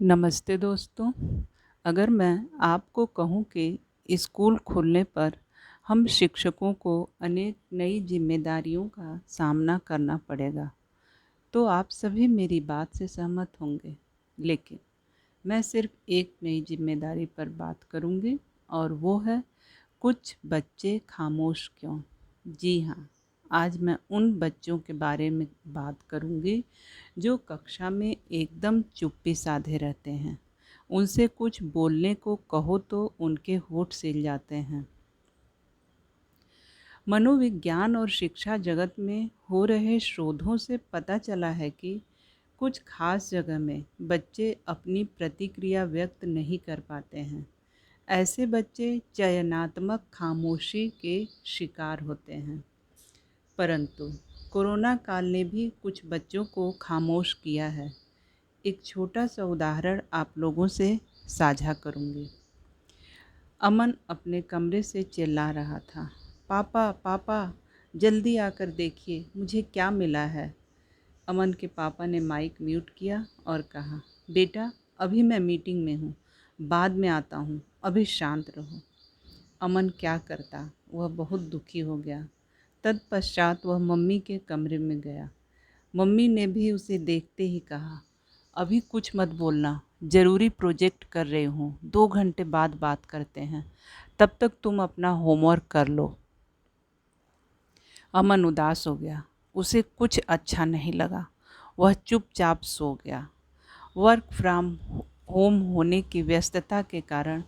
नमस्ते दोस्तों। अगर मैं आपको कहूँ कि स्कूल खुलने पर हम शिक्षकों को अनेक नई जिम्मेदारियों का सामना करना पड़ेगा, तो आप सभी मेरी बात से सहमत होंगे। लेकिन मैं सिर्फ एक नई जिम्मेदारी पर बात करूँगी और वो है कुछ बच्चे खामोश क्यों। जी हाँ, आज मैं उन बच्चों के बारे में बात करूँगी जो कक्षा में एकदम चुप्पी साधे रहते हैं। उनसे कुछ बोलने को कहो तो उनके होंठ सिल जाते हैं। मनोविज्ञान और शिक्षा जगत में हो रहे शोधों से पता चला है कि कुछ खास जगह में बच्चे अपनी प्रतिक्रिया व्यक्त नहीं कर पाते हैं। ऐसे बच्चे चयनात्मक खामोशी के शिकार होते हैं। परंतु कोरोना काल ने भी कुछ बच्चों को खामोश किया है। एक छोटा सा उदाहरण आप लोगों से साझा करूंगी। अमन अपने कमरे से चिल्ला रहा था, पापा पापा, जल्दी आकर देखिए मुझे क्या मिला है। अमन के पापा ने माइक म्यूट किया और कहा, बेटा अभी मैं मीटिंग में हूँ, बाद में आता हूँ, अभी शांत रहो। अमन क्या करता, वह बहुत दुखी हो गया। तत्पश्चात वह मम्मी के कमरे में गया। मम्मी ने भी उसे देखते ही कहा, अभी कुछ मत बोलना, ज़रूरी प्रोजेक्ट कर रही हूँ, 2 घंटे बाद बात करते हैं, तब तक तुम अपना होमवर्क कर लो। अमन उदास हो गया। उसे कुछ अच्छा नहीं लगा। वह चुपचाप सो गया। वर्क फ्रॉम होम होने की व्यस्तता के कारण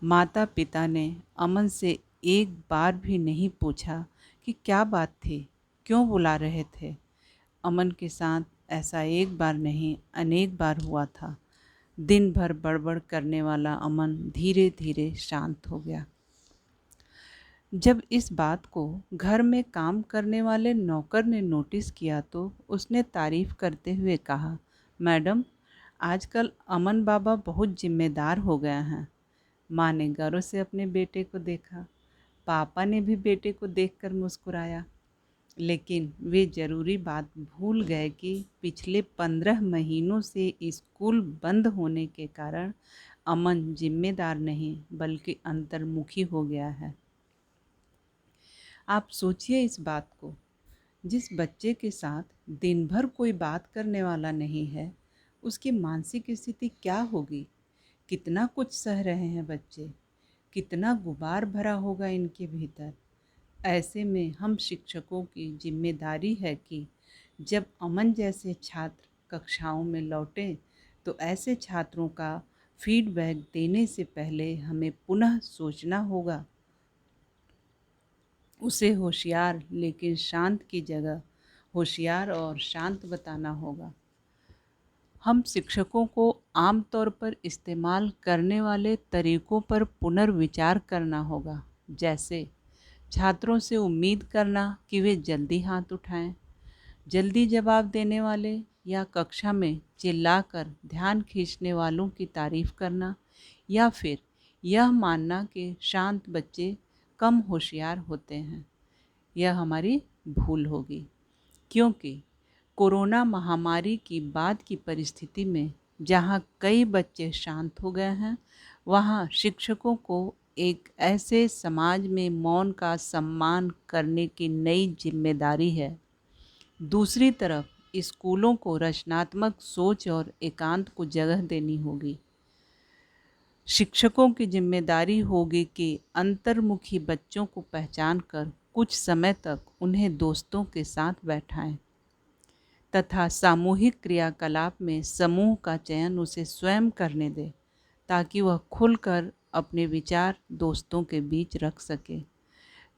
माता पिता ने अमन से एक बार भी नहीं पूछा कि क्या बात थी, क्यों बुला रहे थे। अमन के साथ ऐसा एक बार नहीं अनेक बार हुआ था। दिन भर बड़बड़ करने वाला अमन धीरे धीरे शांत हो गया। जब इस बात को घर में काम करने वाले नौकर ने नोटिस किया तो उसने तारीफ करते हुए कहा, मैडम आजकल अमन बाबा बहुत जिम्मेदार हो गए हैं। माँ ने गौर से अपने बेटे को देखा। पापा ने भी बेटे को देखकर मुस्कुराया, लेकिन वे ज़रूरी बात भूल गए कि पिछले 15 महीनों से स्कूल बंद होने के कारण अमन जिम्मेदार नहीं बल्कि अंतर्मुखी हो गया है। आप सोचिए इस बात को, जिस बच्चे के साथ दिन भर कोई बात करने वाला नहीं है, उसकी मानसिक स्थिति क्या होगी। कितना कुछ सह रहे हैं बच्चे, कितना गुबार भरा होगा इनके भीतर। ऐसे में हम शिक्षकों की जिम्मेदारी है कि जब अमन जैसे छात्र कक्षाओं में लौटें तो ऐसे छात्रों का फीडबैक देने से पहले हमें पुनः सोचना होगा। उसे होशियार लेकिन शांत की जगह होशियार और शांत बताना होगा। हम शिक्षकों को आमतौर पर इस्तेमाल करने वाले तरीकों पर पुनर्विचार करना होगा, जैसे छात्रों से उम्मीद करना कि वे जल्दी हाथ उठाएं, जल्दी जवाब देने वाले या कक्षा में चिल्लाकर ध्यान खींचने वालों की तारीफ करना, या फिर यह मानना कि शांत बच्चे कम होशियार होते हैं। यह हमारी भूल होगी, क्योंकि कोरोना महामारी की बाद की परिस्थिति में जहाँ कई बच्चे शांत हो गए हैं, वहाँ शिक्षकों को एक ऐसे समाज में मौन का सम्मान करने की नई जिम्मेदारी है। दूसरी तरफ स्कूलों को रचनात्मक सोच और एकांत को जगह देनी होगी। शिक्षकों की जिम्मेदारी होगी कि अंतर्मुखी बच्चों को पहचान कर कुछ समय तक उन्हें दोस्तों के साथ बैठाएं तथा सामूहिक क्रियाकलाप में समूह का चयन उसे स्वयं करने दें, ताकि वह खुलकर अपने विचार दोस्तों के बीच रख सके।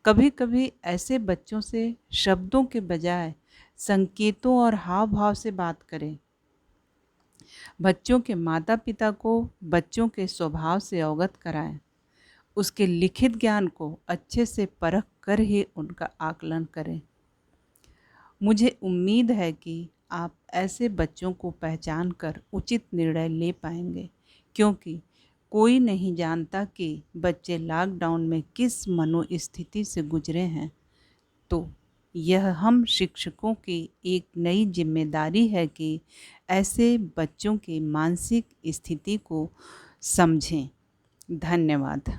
कभी कभी ऐसे बच्चों से शब्दों के बजाय संकेतों और हाव भाव से बात करें। बच्चों के माता पिता को बच्चों के स्वभाव से अवगत कराएं। उसके लिखित ज्ञान को अच्छे से परख कर ही उनका आकलन करें। मुझे उम्मीद है कि आप ऐसे बच्चों को पहचान कर उचित निर्णय ले पाएंगे, क्योंकि कोई नहीं जानता कि बच्चे लॉकडाउन में किस मनोस्थिति से गुजरे हैं। तो यह हम शिक्षकों की एक नई जिम्मेदारी है कि ऐसे बच्चों के मानसिक स्थिति को समझें। धन्यवाद।